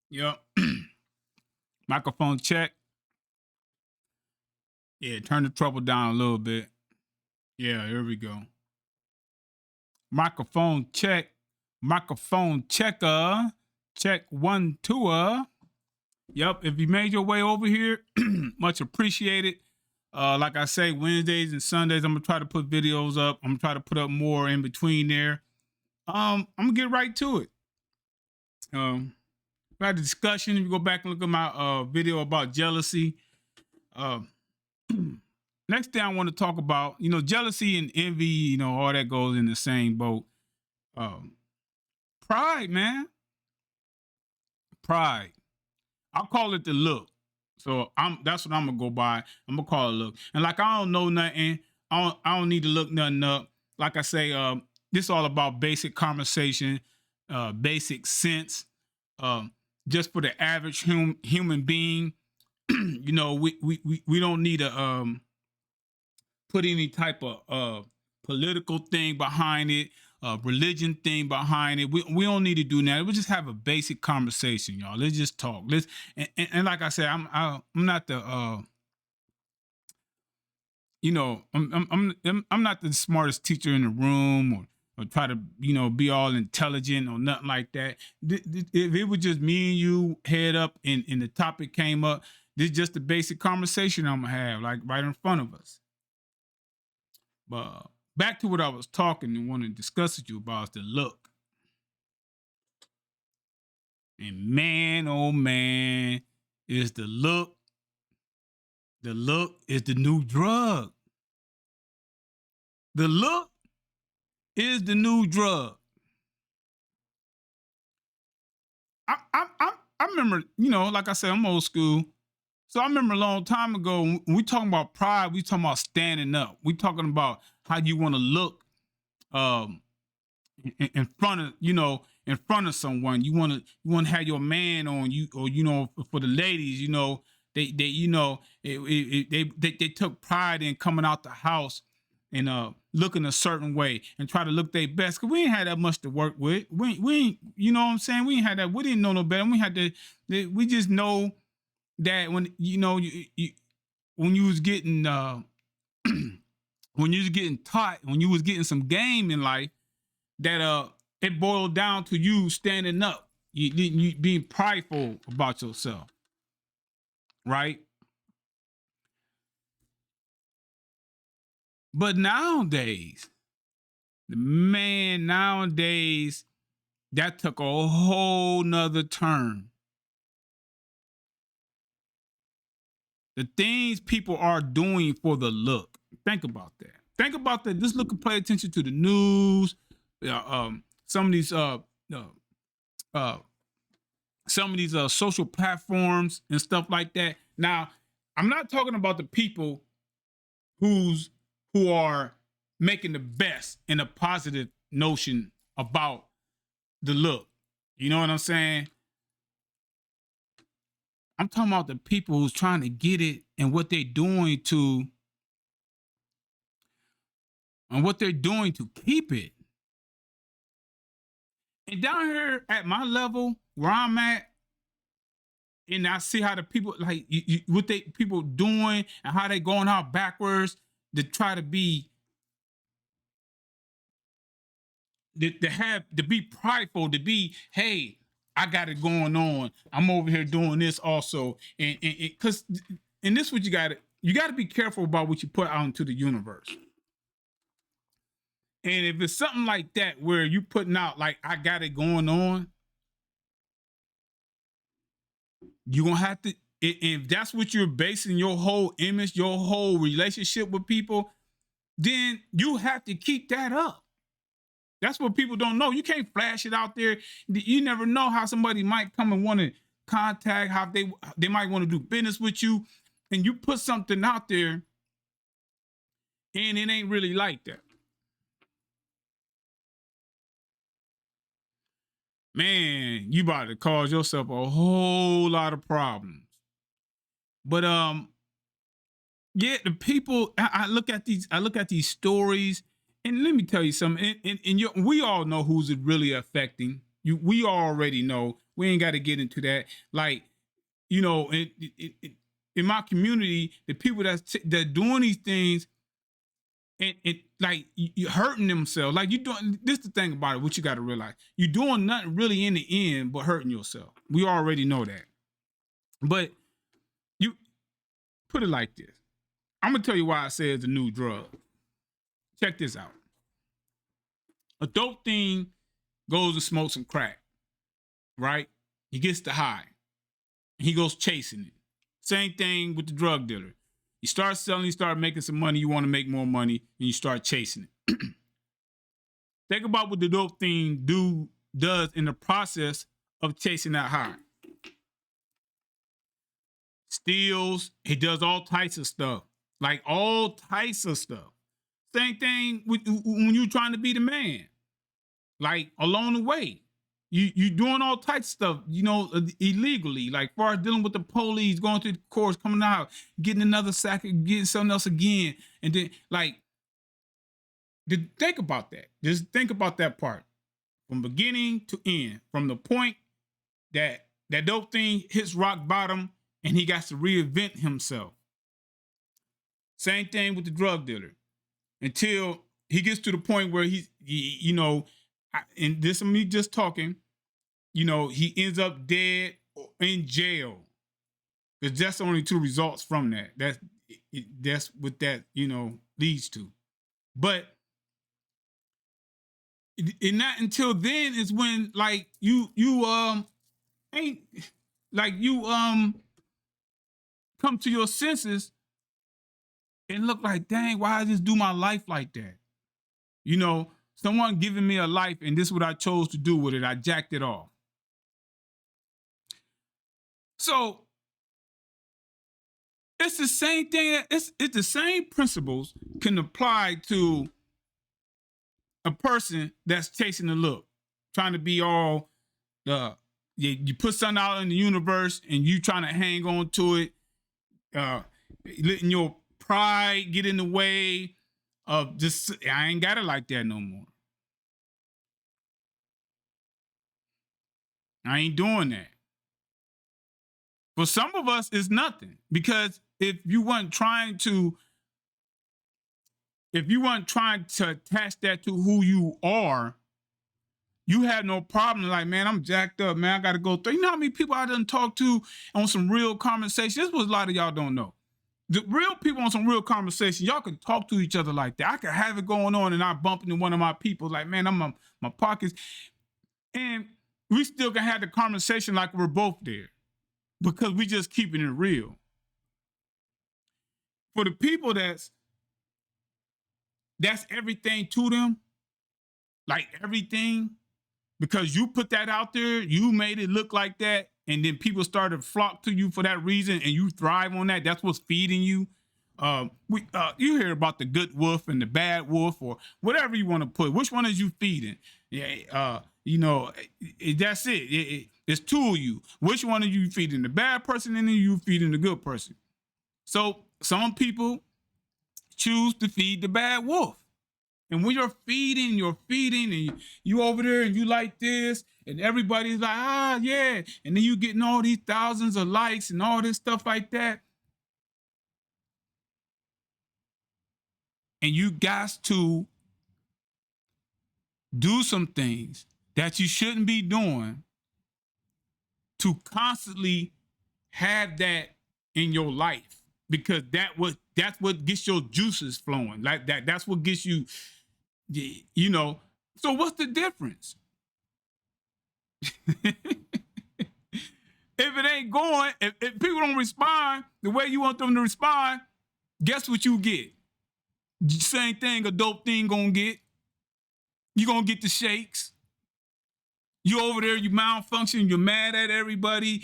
Yep. Microphone check. Yeah, turn the trouble down a little bit. Yeah, here we go. Microphone check. Microphone checker. Check 1, 2. Yep. If you made your way over here, much appreciated. Like I say, Wednesdays and Sundays, I'm gonna try to put videos up. I'm gonna try to put up more in between there. I'm gonna get right to it. We had a discussion. If you go back and look at my video about jealousy. Uh, Next thing I want to talk about, jealousy and envy, all that goes in the same boat. Pride, man. Pride. I'll call it the look. So that's what I'm gonna go by. I'm gonna call it look. And like I don't know nothing. I don't need to look nothing up. Like I say, this is all about basic conversation, basic sense. Just for the average human being, we don't need to put any type of political thing behind it, religion thing behind it. We don't need to do that. We just have a basic conversation, y'all. Let's just talk. And like I said, I'm not the I'm not the smartest teacher in the room or try to be all intelligent or nothing like that. If it was just me and you head up and the topic came up, this is just the basic conversation I'm gonna have, like right in front of us. But back to what I was talking and want to discuss with you about is the look. And man, oh man, is the look. The look is the new drug. The look is the new drug. I remember, like I said, I'm old school. So I remember a long time ago when we talking about pride, we talking about standing up. We talking about how you want to look in front of in front of someone. You want to have your man on you, or for the ladies, they took pride in coming out the house and looking a certain way and try to look their best, because we ain't had that much to work with. We ain't, you know what I'm saying? We ain't had that. We didn't know no better. We just know that when when you was getting when you was getting taught, when you was getting some game in life, that it boiled down to you standing up, you being prideful about yourself, right? But nowadays, that took a whole nother turn. The things people are doing for the look. Think about that. Think about that. Just look and pay attention to the news. Some of these social platforms and stuff like that. Now, I'm not talking about the people who are making the best in a positive notion about the look. You know what I'm saying? I'm talking about the people who's trying to get it and what they're doing to keep it. And down here at my level, where I'm at, and I see how the people what they people doing and how they going out backwards to try to be to be prideful, to be, hey, I got it going on. I'm over here doing this also, and because and this what you got to be careful about what you put out into the universe. And if it's something like that where you putting out like I got it going on, you're gonna have to. If that's what you're basing your whole image, your whole relationship with people, then you have to keep that up. That's what people don't know. You can't flash it out there. You never know how somebody might come and want to contact, how they might want to do business with you, and you put something out there, and it ain't really like that. Man, you about to cause yourself a whole lot of problems. But yeah, the people. I look at these stories, and let me tell you something. And we all know who's it really affecting. we already know. We ain't got to get into that. Like, you know, in my community, the people that doing these things and like you hurting themselves. Like you doing this, the thing about it, what you got to realize, you're doing nothing really in the end but hurting yourself. We already know that. But you put it like this. I'm gonna tell you why I say it's a new drug. Check this out. A dope thing goes and smokes some crack, right? He gets the high. He goes chasing it. Same thing with the drug dealer. You start selling, you start making some money, you want to make more money, and you start chasing it. Think about what the dope thing does in the process of chasing that high. Steals, he does all types of stuff. Like all types of stuff. Same thing when you're trying to be the man. Like along the way. You doing all types of stuff, you know, illegally. Like far as dealing with the police, going through the course, coming out, getting another sack, getting something else again. And then like, think about that. Just think about that part. From beginning to end. From the point that dope thing hits rock bottom and he got to reinvent himself. Same thing with the drug dealer. Until he gets to the point where he you know, and this is me just talking, you know, he ends up dead or in jail. Because that's only two results from that. That's what that, you know, leads to. But and not until then is when like you ain't like you come to your senses and look like, dang, why I just do my life like that? You know, someone giving me a life and this is what I chose to do with it. I jacked it off. So it's the same thing. It's the same principles can apply to a person that's chasing the look, trying to be all you put something out in the universe and you trying to hang on to it, letting your pride get in the way of just, I ain't got it like that no more. I ain't doing that. For some of us, it's nothing. Because if you weren't trying to attach that to who you are, you had no problem. Like, man, I'm jacked up, man. I got to go through. You know how many people I done talked to on some real conversation? This was a lot of y'all don't know. The real people on some real conversation, y'all can talk to each other like that. I could have it going on and I bump into one of my people like, man, I'm my pockets. And we still can have the conversation like we're both there because we just keeping it real. For the people that's everything to them, like everything, because you put that out there, you made it look like that, and then people started to flock to you for that reason, and you thrive on that. That's what's feeding you. You hear about the good wolf and the bad wolf, or whatever you want to put. Which one is you feeding? Yeah, you know, that's it. It's two of you. Which one are you feeding? The bad person, and then you feeding the good person. So some people choose to feed the bad wolf. And when you're feeding, and you over there and you like this, and everybody's like, yeah. And then you getting all these thousands of likes and all this stuff like that. And you got to do some things that you shouldn't be doing to constantly have that in your life. Because that's what gets your juices flowing. Like that's what gets you, you know. So what's the difference? If it ain't going, if people don't respond the way you want them to respond, guess what you get? Same thing a dope thing gonna get. You gonna get the shakes. You over there, you malfunction, you're mad at everybody.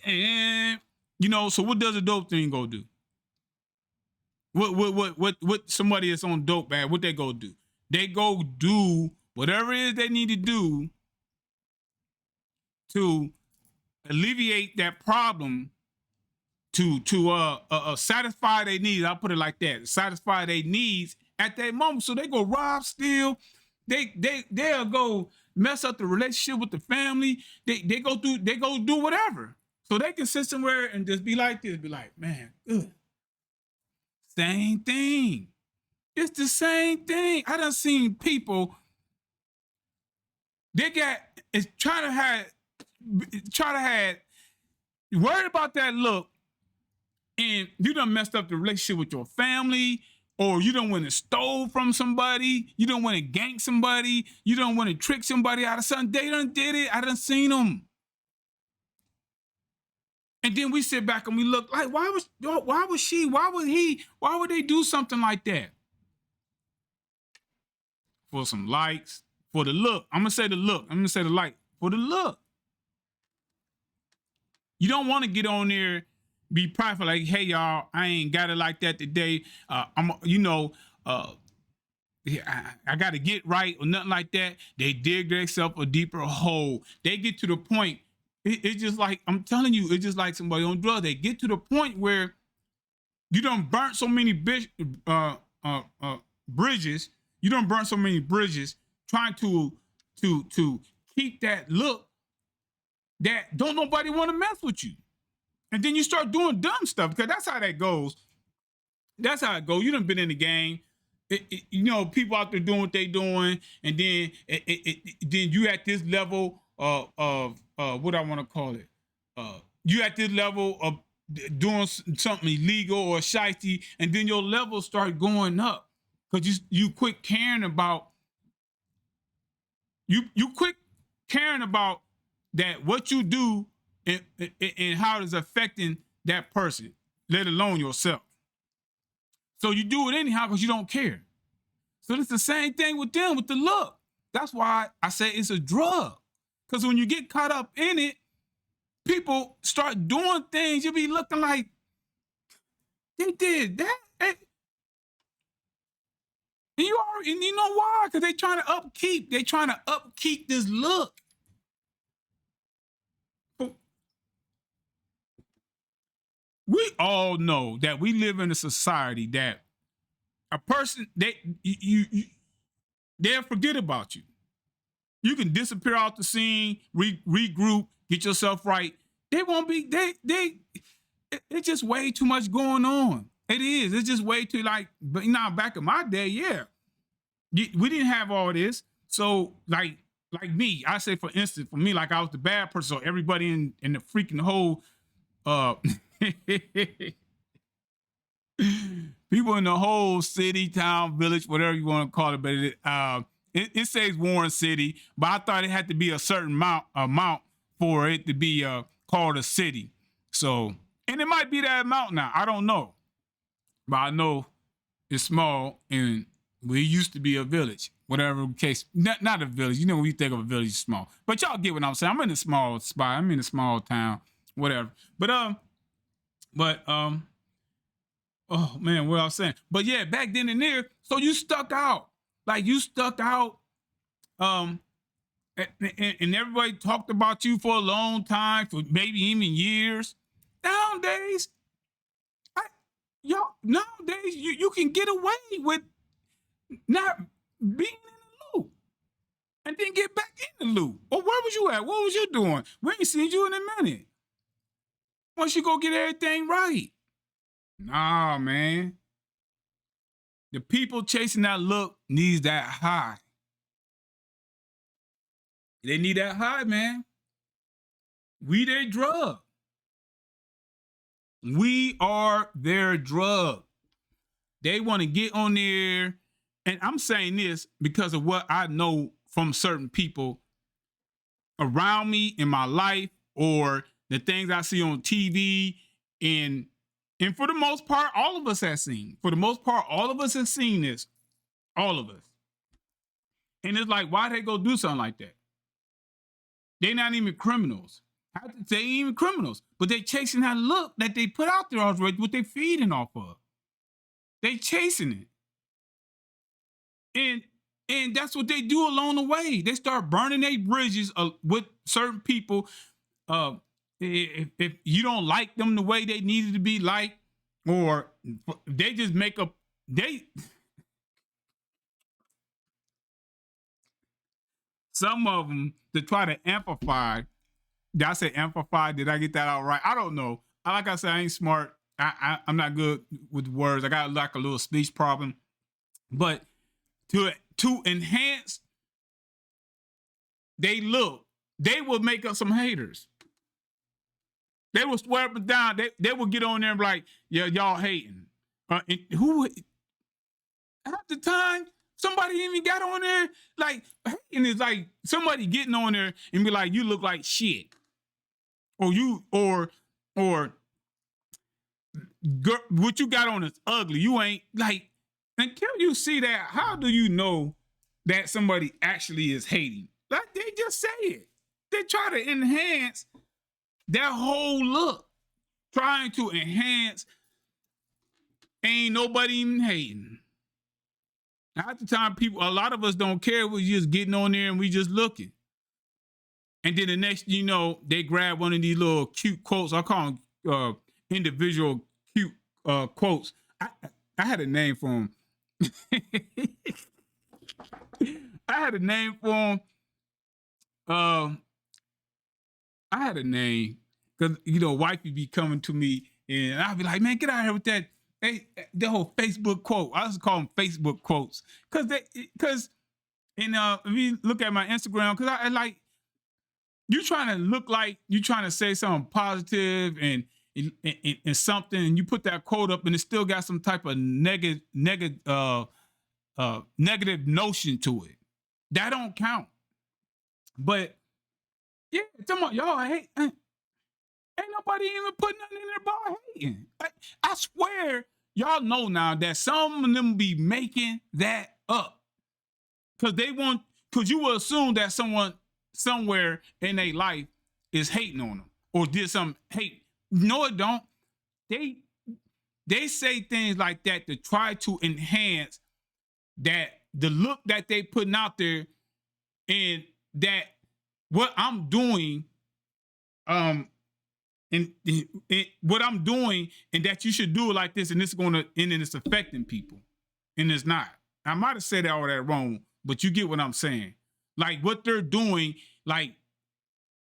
And you know, so what does a dope thing go do? What somebody that's on dope bad, what they go do? They go do whatever it is they need to do to alleviate that problem, to satisfy their needs. I'll put it like that. Satisfy their needs at that moment. So they go rob, steal. They'll go mess up the relationship with the family. They go do whatever. So they can sit somewhere and just be like this, be like, man, good. Same thing. It's the same thing. I done seen people, they got, it's trying to have, worried about that look, and you done messed up the relationship with your family, or you don't want to stole from somebody, you don't want to gank somebody, you don't want to trick somebody out of something. They done did it. I done seen them. And then we sit back and we look like, why was she, why would he, why would they do something like that? For some likes, for the look. I'm gonna say the look. I'm gonna say the like, for the look. You don't want to get on there, be prideful, like, hey y'all, I ain't got it like that today. I got to get right or nothing like that. They dig themselves a deeper hole. They get to the point. It's just like, I'm telling you, it's just like somebody on drugs. They get to the point where you done burnt so many bridges. You done burnt so many bridges trying to keep that look that don't nobody want to mess with you. And then you start doing dumb stuff, because that's how that goes. That's how it goes. You done been in the game. You know, people out there doing what they doing, and then then you at this level of what I want to call it. You at this level of doing something illegal or shifty, and then your levels start going up because you quit caring about you quit caring about that what you do and how it's affecting that person, let alone yourself. So you do it anyhow because you don't care. So it's the same thing with them, with the look. That's why I say it's a drug. Because when you get caught up in it, people start doing things, you'll be looking like, they did that. And you know why? Because they trying to upkeep this look. We all know that we live in a society that a person, they'll forget about you. You can disappear out the scene, regroup, get yourself right. They won't be, it's just way too much going on. It is. It's just way too, like, but now back in my day, yeah, we didn't have all this. So like me, I say, for instance, for me, like, I was the bad person. So everybody in the freaking whole, people in the whole city, town, village, whatever you want to call it, but it says Warren City, but I thought it had to be a certain amount for it to be called a city. So, and it might be that amount now. I don't know, but I know it's small, and we used to be a village. Whatever case, not a village. You know, when you think of a village, it's small. But y'all get what I'm saying. I'm in a small spot. I'm in a small town. Whatever. But oh man, what I was saying. But yeah, back then and there, so you stuck out. Like, you stuck out. And everybody talked about you for a long time, for maybe even years. Nowadays, you can get away with not being in the loop and then get back in the loop. Or where was you at? What was you doing? We ain't seen you in a minute. Once you go get everything right. Nah, man. The people chasing that look needs that high. They need that high, man. We their drug. We are their drug. They want to get on there. And I'm saying this because of what I know from certain people around me in my life, or the things I see on TV. And for the most part, all of us have seen. For the most part, all of us have seen this. All of us. And it's like, why they go do something like that? They're not even criminals. They ain't even criminals. But they chasing that look that they put out there already, what they feeding off of. They chasing it. And that's what they do along the way. They start burning their bridges with certain people. If you don't like them the way they needed to be liked, or they just make up, some of them to try to amplify. Did I say amplify? Did I get that out right? I don't know. Like I said, I ain't smart. I'm not good with words. I got like a little speech problem. But to enhance they look, they will make up some haters. They will swear up and down. They will get on there and be like, yeah, y'all hating. And who half the time somebody even got on there like hating is like somebody getting on there and be like, you look like shit. Or you or girl, what you got on is ugly. You ain't like until you see that, how do you know that somebody actually is hating? Like they just say it. They try to enhance their whole look. Trying to enhance, ain't nobody even hating. Half the time, a lot of us don't care. We're just getting on there and we just looking. And then the next, you know, they grab one of these little cute quotes. I call them individual cute quotes. I had a name for them. I had a name for them. I had a name because, you know, wifey be coming to me and I'll be like, man, get out of here with that. Hey, the whole Facebook quote. I just call them Facebook quotes because if you look at my Instagram, because I like, you trying to look like you trying to say something positive and something, and you put that quote up, and it still got some type of negative notion to it. That don't count. But yeah, y'all hate. Ain't nobody even put nothing in there about hating. I swear, y'all know now that some of them be making that up because you will assume that someone somewhere in their life is hating on them or did some hate. No, it don't. They say things like that to try to enhance that the look that they putting out there, and that what I'm doing, and what I'm doing, and that you should do it like this, and it's it's affecting people, and it's not. I might have said all that wrong, but you get what I'm saying. Like what they're doing, like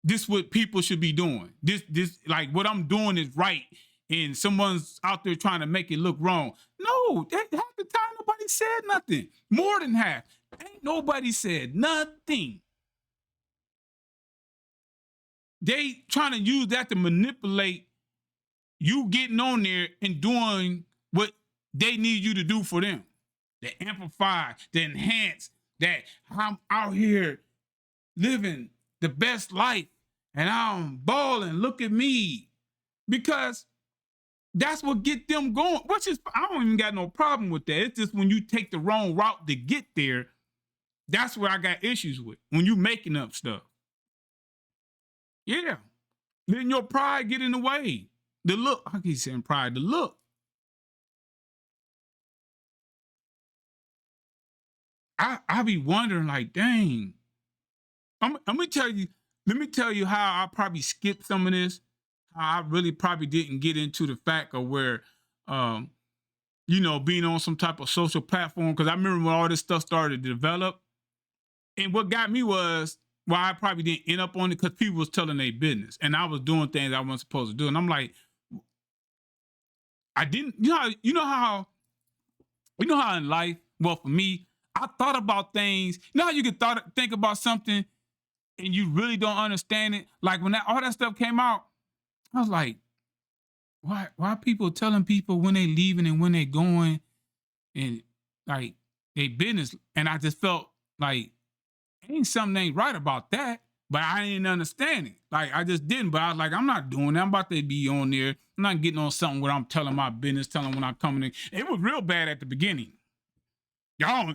this what people should be doing. This like what I'm doing is right, and someone's out there trying to make it look wrong. No, half the time nobody said nothing. More than half, ain't nobody said nothing. They trying to use that to manipulate you getting on there and doing what they need you to do for them. To amplify, to enhance that I'm out here living the best life and I'm balling. Look at me. Because that's what get them going. Which is, I don't even got no problem with that. It's just when you take the wrong route to get there, that's where I got issues with. When you making up stuff. Yeah. Then your pride get in the way. The look, I keep saying pride, the look. I be wondering like, dang. Let me tell you how I probably skipped some of this. How I really probably didn't get into the fact of where, you know, being on some type of social platform. Because I remember when all this stuff started to develop. And what got me was, why I probably didn't end up on it, because people was telling their business. And I was doing things I wasn't supposed to do. And I'm like, I didn't, you know how in life, well, for me, I thought about things. You know how you could think about something and you really don't understand it? Like when all that stuff came out, I was like, why are people telling people when they leaving and when they going and like they business? And I just felt like ain't something ain't right about that. But I didn't understand it. Like I just didn't. But I was like, I'm not doing that. I'm about to be on there. I'm not getting on something where I'm telling my business, telling when I'm coming in. It was real bad at the beginning. Y'all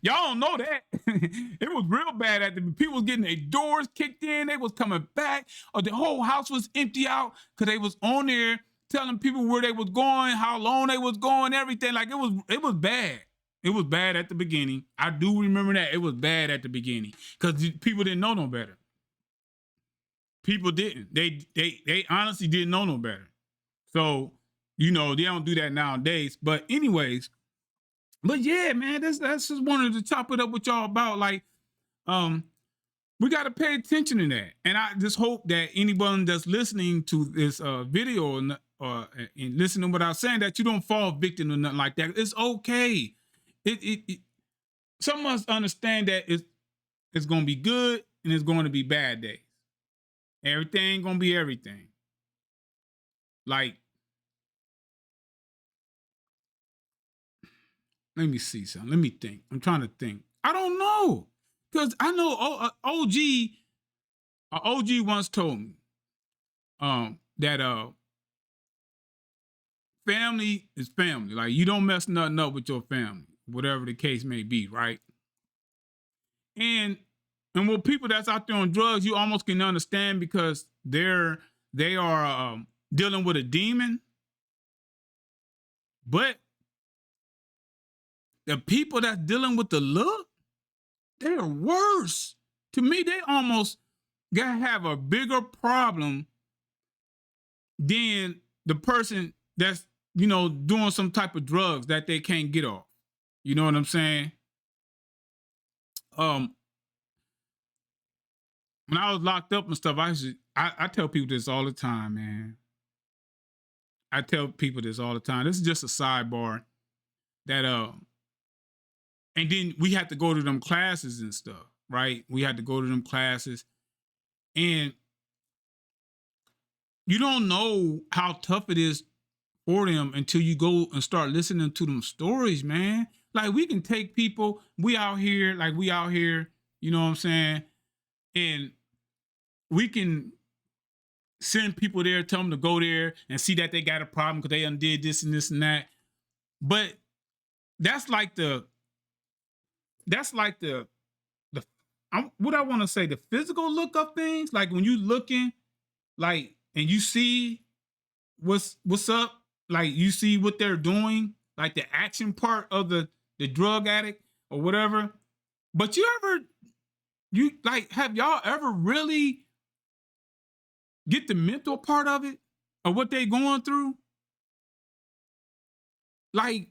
don't know that. It was real bad at the people was getting their doors kicked in. They was coming back, or the whole house was empty out because they was on there telling people where they was going, how long they was going, everything. Like it was bad. It was bad at the beginning. I do remember that. It was bad at the beginning because people didn't know no better. People didn't. They honestly didn't know no better. So, you know, they don't do that nowadays. But anyways, But yeah, man, that's just wanted to chop it up with y'all about like um we got to pay attention to that. And I just hope that anyone that's listening to this video and listening to what I'm saying, that you don't fall victim to nothing like that. It's okay. It some must understand that it's gonna be good and it's going to be bad days. Everything gonna be everything. Like, let me see something. Let me think. I'm trying to think. I don't know. Because I know OG once told me that family is family. Like, you don't mess nothing up with your family, whatever the case may be, right? And with people that's out there on drugs, you almost can understand because they are dealing with a demon. But the people that's dealing with the look, they're worse. To me, they almost gotta have a bigger problem than the person that's, doing some type of drugs that they can't get off. You know what I'm saying? Um, when I was locked up and stuff, I tell people this all the time, man. I tell people this all the time. This is just a sidebar that and then we had to go to them classes and stuff, right? We had to go to them classes, and you don't know how tough it is for them until you go and start listening to them stories, man. Like, we can take people, we out here, you know what I'm saying? And we can send people there, tell them to go there and see that they got a problem because they undid this and this and that. But that's like the what I want to say, the physical look of things. Like, when you looking, like, and you see what's up, like, you see what they're doing, like the action part of the drug addict or whatever. But have y'all ever really get the mental part of it, of what they going through? Like,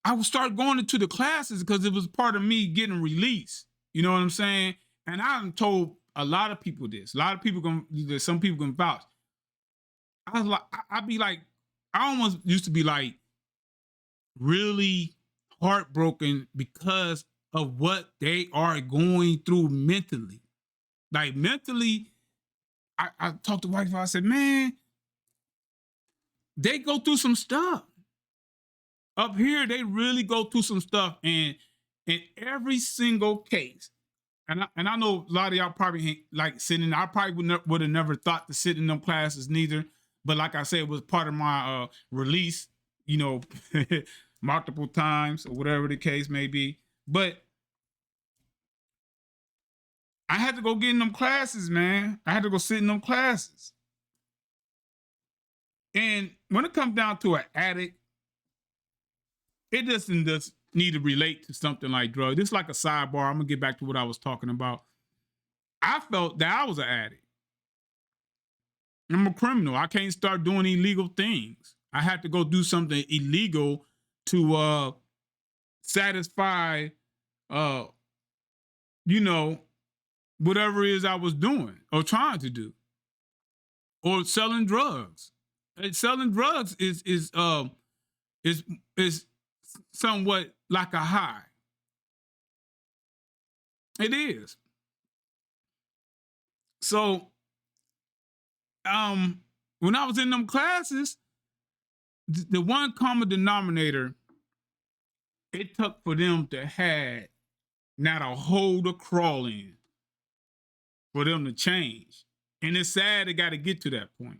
I would start going into the classes because it was part of me getting released. You know what I'm saying? And I've told a lot of people this. A lot of people some people can vouch. I was like, I'd be like, I almost used to be like really heartbroken because of what they are going through mentally. Like, mentally, I talked to wife, I said, man, they go through some stuff. Up here, they really go through some stuff. And in every single case, and I know a lot of y'all probably ain't like sitting. I probably would have never thought to sit in them classes neither. But like I said, it was part of my release, multiple times or whatever the case may be. But I had to go get in them classes, man. I had to go sit in them classes. And when it comes down to an addict, it doesn't just need to relate to something like drugs. It's like a sidebar. I'm gonna get back to what I was talking about. I felt that I was an addict. I'm a criminal. I can't start doing illegal things. I had to go do something illegal to satisfy whatever it is I was doing or trying to do. Or selling drugs. And selling drugs is somewhat like a high. It is. So when I was in them classes, the one common denominator it took for them to have not a hole to crawl in for them to change. And it's sad they got to get to that point.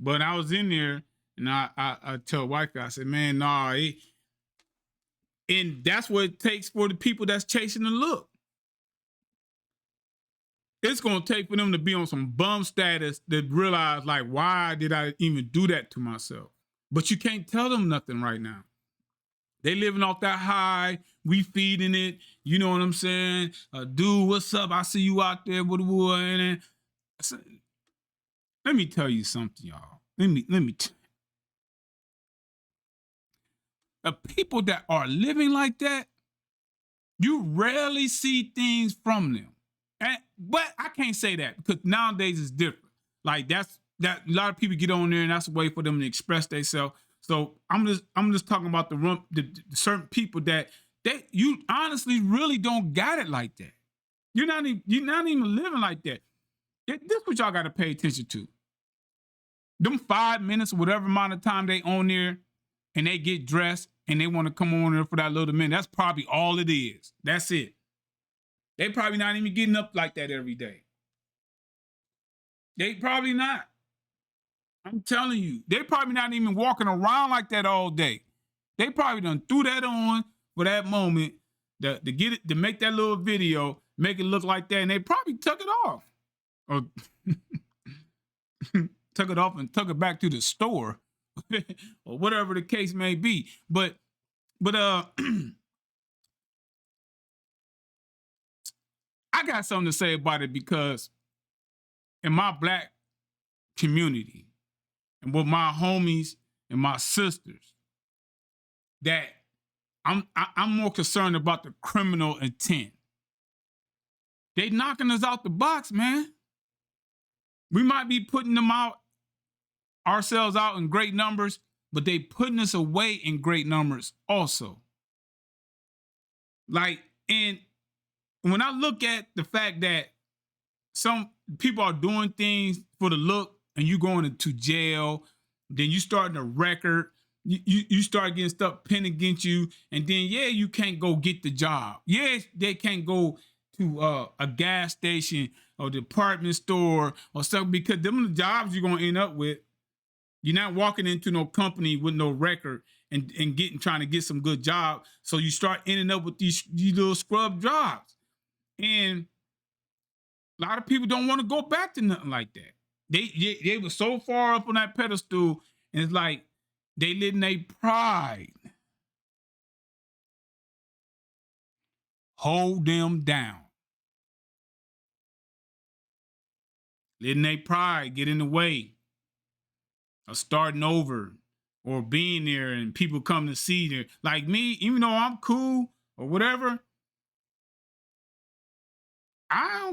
But I was in there and I tell wife, I said, man, nah, and that's what it takes for the people that's chasing the look. It's going to take for them to be on some bum status that realize, like, why did I even do that to myself? But you can't tell them nothing right now. They living off that high. We feeding it. You know what I'm saying? Dude, what's up? I see you out there with the wood. And let me tell you something, y'all. Let me the people that are living like that, you rarely see things from them. But I can't say that because nowadays it's different. Like that a lot of people get on there and that's a way for them to express themselves. So I'm just talking about the certain people that you honestly really don't got it like that. You're not even living like that. This is what y'all got to pay attention to. Them 5 minutes, whatever amount of time they on there, and they get dressed and they want to come on there for that little minute. That's probably all it is. That's it. They probably not even getting up like that every day. They probably not. I'm telling you, they probably not even walking around like that all day. They probably done threw that on for that moment to get it, to make that little video, make it look like that, and they probably took it off. Or took it off and took it back to the store. Or whatever the case may be. But I got something to say about it because in my Black community and with my homies and my sisters, that I'm more concerned about the criminal intent. They knocking us out the box, man. We might be putting them out, ourselves out in great numbers, but they putting us away in great numbers also. Like, and when I look at the fact that some people are doing things for the look and you going into jail, then you starting a record, you start getting stuff pinned against you, and then, yeah, you can't go get the job. Yeah, they can't go to a gas station or department store or something because them are the jobs you're going to end up with. You're not walking into no company with no record and trying to get some good job. So you start ending up with these little scrub jobs. And a lot of people don't want to go back to nothing like that. They were so far up on that pedestal, and it's like they letting their pride hold them down. Letting their pride get in the way of starting over or being there and people come to see there. Like me, even though I'm cool or whatever, I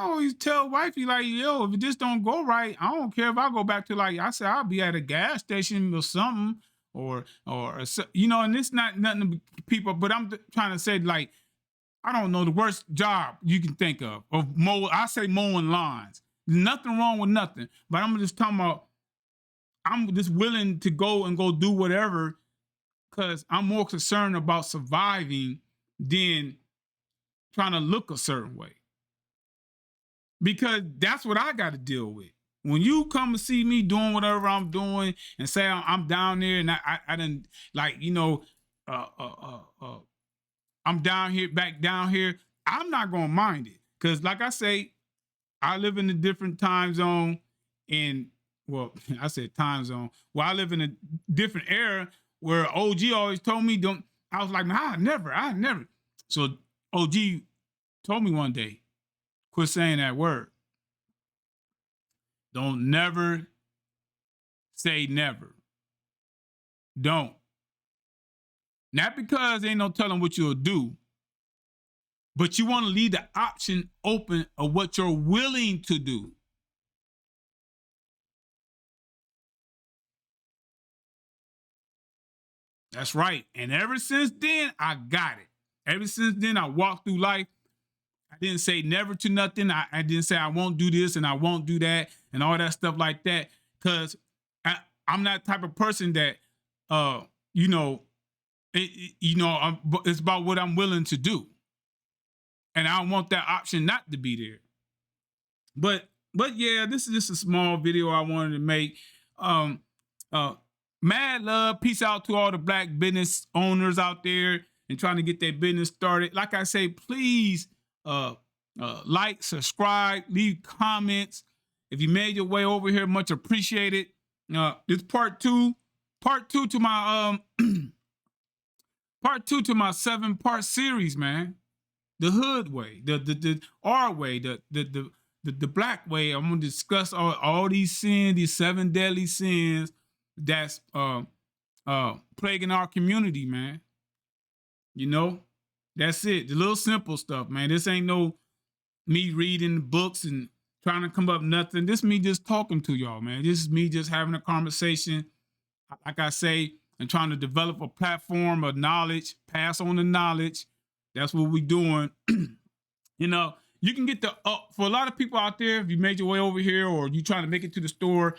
always tell wifey, like, yo, if it just don't go right, I don't care if I go back to, like, I said, I'll be at a gas station or something, or and it's not nothing to people, but I'm trying to say, like, I don't know, the worst job you can think of mowing lawns. Nothing wrong with nothing, but I'm just talking about, I'm just willing to go do whatever because I'm more concerned about surviving than trying to look a certain way. Because that's what I got to deal with. When you come and see me doing whatever I'm doing and say I'm down there and I didn't, like, I'm back down here, I'm not going to mind it. Because like I say, I live in a different time zone and, well, I said time zone. Well, I live in a different era where OG always told me I was like, man, I never. So OG told me one day, quit saying that word. Don't never say never. Don't. Not because ain't no telling what you'll do, but you want to leave the option open of what you're willing to do. That's right. And ever since then, I got it. Ever since then, I walked through life. I didn't say never to nothing. I didn't say I won't do this and I won't do that and all that stuff like that. Because I'm that type of person that, it's about what I'm willing to do. And I want that option not to be there. But yeah, this is just a small video I wanted to make. Mad love, peace out to all the Black business owners out there and trying to get their business started. Like I say, please like, subscribe, leave comments. If you made your way over here, much appreciated. This part two to my part 2 to my 7-part series, man. The hood way, the our way, the Black way. I'm gonna discuss all these sins, these 7 deadly sins that's plaguing our community, man. You know, that's it. The little simple stuff, man. This ain't no me reading books and trying to come up nothing. This is me just talking to y'all, man. This is me just having a conversation, like I say, and trying to develop a platform of knowledge, pass on the knowledge. That's what we're doing. You know, you can get for a lot of people out there, if you made your way over here or you trying to make it to the store,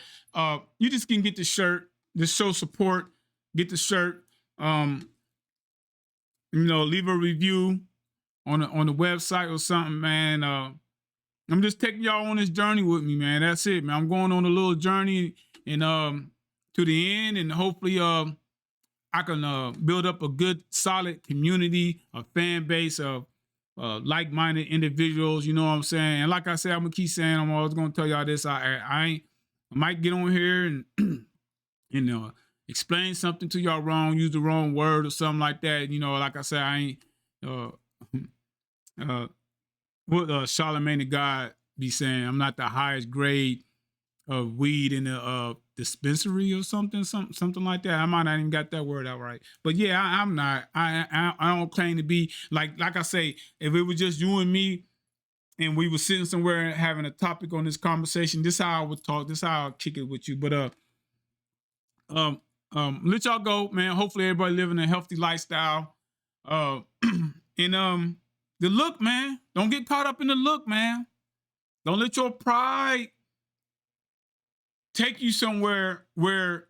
you just can get the shirt, just show support, get the shirt. You know, leave a review on the website or something, man. I'm just taking y'all on this journey with me, man. That's it, man. I'm going on a little journey and to the end, and hopefully I can build up a good, solid community, a fan base of like-minded individuals. You know what I'm saying? And like I said, I'm gonna keep saying, I'm always gonna tell y'all this. I might get on here and you know, explain something to y'all wrong, use the wrong word or something like that. You know, like I said, I ain't what Charlemagne the God be saying. I'm not the highest grade of weed in the dispensary or something like that. I might not even got that word out right, but yeah, I'm not. I don't claim to be like I say. If it was just you and me, and we were sitting somewhere having a topic on this conversation, this is how I would talk. This is how I'll kick it with you. But let y'all go, man. Hopefully everybody living a healthy lifestyle. And the look, man. Don't get caught up in the look, man. Don't let your pride take you somewhere where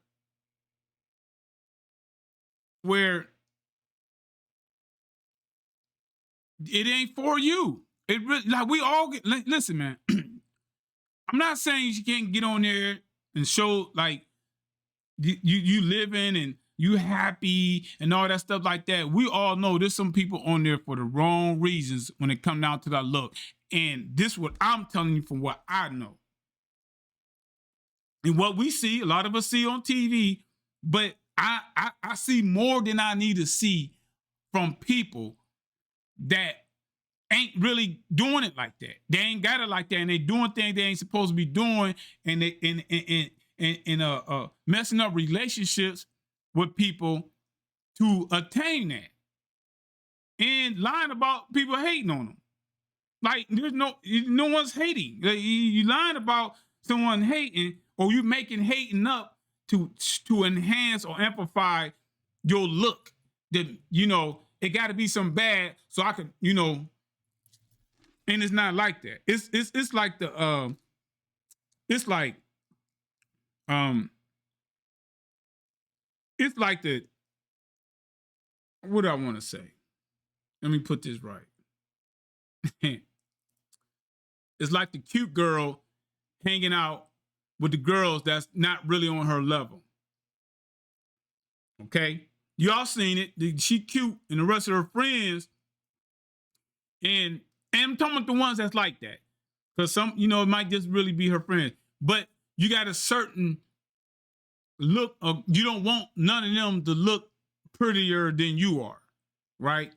it ain't for you. It really, like, we all get, listen, man. I'm not saying you can't get on there and show like you living and you happy and all that stuff like that. We all know there's some people on there for the wrong reasons when it come down to that look. And this is what I'm telling you from what I know. And what we see, a lot of us see on TV, but I see more than I need to see from people that ain't really doing it like that. They ain't got it like that, and they doing things they ain't supposed to be doing, and they messing up relationships with people to attain that, and lying about people hating on them. Like there's no one's hating. You lying about someone hating, or you making hating up to enhance or amplify your look. That, you know, it got to be some bad so I could, you know. And it's not like that. It's like the it's like the, what do I want to say? Let me put this right. It's like the cute girl hanging out with the girls that's not really on her level. Okay? Y'all seen it. She cute and the rest of her friends. And I'm talking about the ones that's like that. Because some, you know, it might just really be her friends. But you got a certain look of, you don't want none of them to look prettier than you are. Right?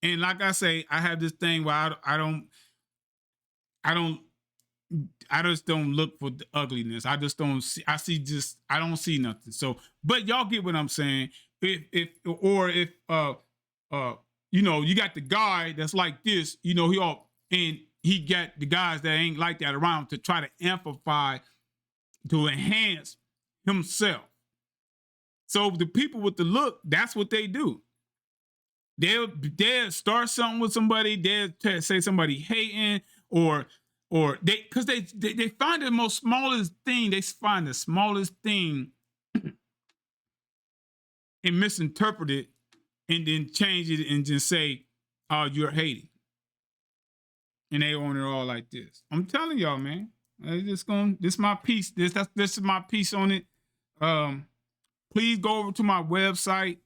And like I say, I have this thing where I just don't look for the ugliness. I just don't see, I don't see nothing. So, but y'all get what I'm saying. If you know, you got the guy that's like this, you know, he got the guys that ain't like that around to try to amplify, to enhance himself. So the people with the look, that's what they do. They'll start something with somebody, they'll say somebody hating, or because they find the most smallest thing, they find the smallest thing and misinterpret it, and then change it and just say, "Oh, you're hating," and they on it all like this. I'm telling y'all, man. This is my piece. This is my piece on it. Please go over to my website,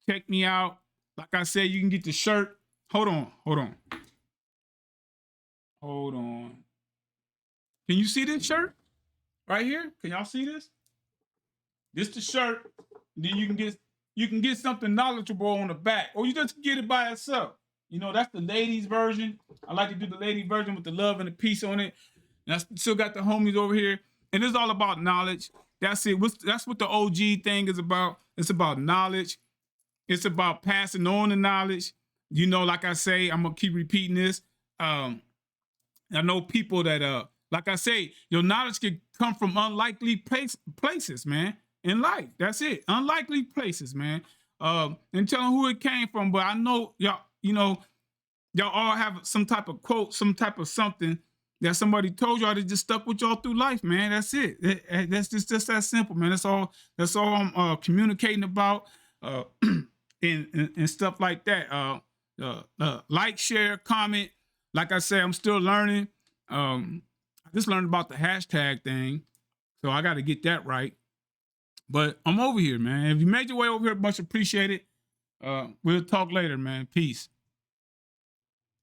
check me out. Like I said, you can get the shirt. Hold on. Can you see this shirt right here? Can y'all see this? This the shirt. Then you can get something knowledgeable on the back, or you just get it by itself. You know, that's the ladies version. I like to do the lady version with the love and the peace on it. And I still got the homies over here, and it's all about knowledge. That's it. That's what the OG thing is about. It's about knowledge. It's about passing on the knowledge. You know, like I say, I'm gonna keep repeating this. I know people that like I say, your knowledge can come from unlikely places, man, in life. That's it. Unlikely places, man. And tell them who it came from. But I know y'all, you know, y'all all have some type of quote, some type of something that somebody told y'all that just stuck with y'all through life, man. That's it. That's just that simple, man. That's all. That's all I'm communicating about, and stuff like that. Like, share, comment. Like I said, I'm still learning. I just learned about the hashtag thing, so I got to get that right. But I'm over here, man. If you made your way over here, much appreciated. We'll talk later, man. Peace.